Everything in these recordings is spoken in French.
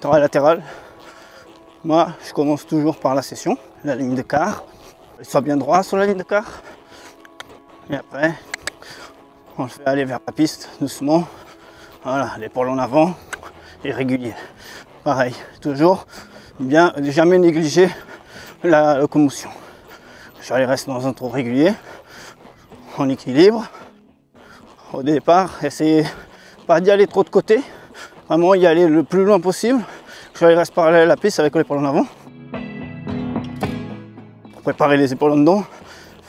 Travail latéral. Moi, je commence toujours par la session, la ligne de quart. Soit bien droit sur la ligne de quart. Et après, on le fait aller vers la piste, doucement. Voilà, l'épaule en avant et régulier. Pareil, toujours bien, jamais négliger la locomotion. Je reste dans un trou régulier, en équilibre. Au départ, essayez pas d'y aller trop de côté, vraiment y aller le plus loin possible. Je reste parallèle à la piste avec l'épaule en avant. Pour préparer les épaules en dedans,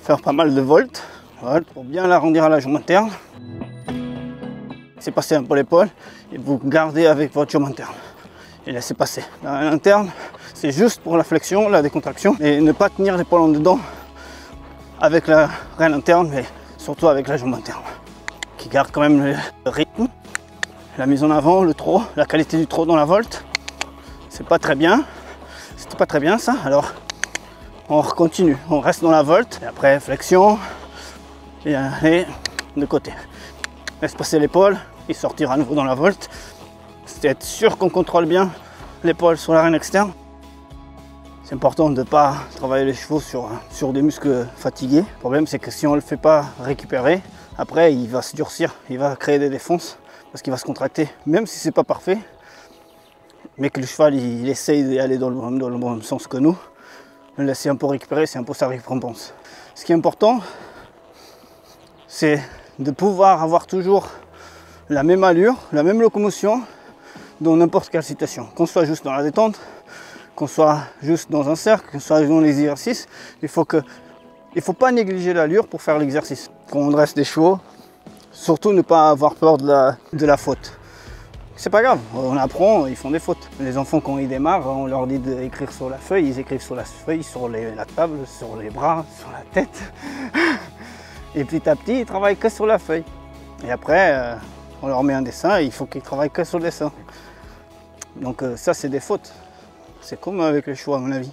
faire pas mal de volts, voilà, pour bien l'arrondir à la jambe interne. C'est passer un peu l'épaule et vous gardez avec votre jambe interne. Et laissez passer. La reine interne, c'est juste pour la flexion, la décontraction. Et ne pas tenir l'épaule en dedans avec la reine interne, mais surtout avec la jambe interne. Qui garde quand même le rythme. La mise en avant, le trot, la qualité du trot dans la volte. C'est pas très bien. C'était pas très bien ça. Alors on continue. On reste dans la volte. Et après flexion. Et aller de côté. Laisse passer l'épaule et sortir à nouveau dans la volte. C'est être sûr qu'on contrôle bien l'épaule sur la reine externe. C'est important de ne pas travailler les chevaux sur des muscles fatigués. Le problème c'est que si on ne le fait pas récupérer, après il va se durcir, il va créer des défonces parce qu'il va se contracter, même si c'est pas parfait. Mais que le cheval il essaye d'aller dans le bon sens que nous, le laisser un peu récupérer, c'est un peu sa récompense. Ce qui est important, c'est de pouvoir avoir toujours la même allure, la même locomotion dans n'importe quelle situation. Qu'on soit juste dans la détente, qu'on soit juste dans un cercle, qu'on soit dans les exercices, il faut pas négliger l'allure pour faire l'exercice. Quand on dresse des chevaux, surtout ne pas avoir peur de la faute. C'est pas grave, on apprend, ils font des fautes. Les enfants quand ils démarrent, on leur dit d'écrire sur la feuille, ils écrivent sur la feuille, sur la table, sur les bras, sur la tête. Et petit à petit, ils travaillent que sur la feuille. Et après, on leur met un dessin et il faut qu'ils travaillent que sur le dessin. Donc ça, c'est des fautes. C'est comme avec les chevaux à mon avis.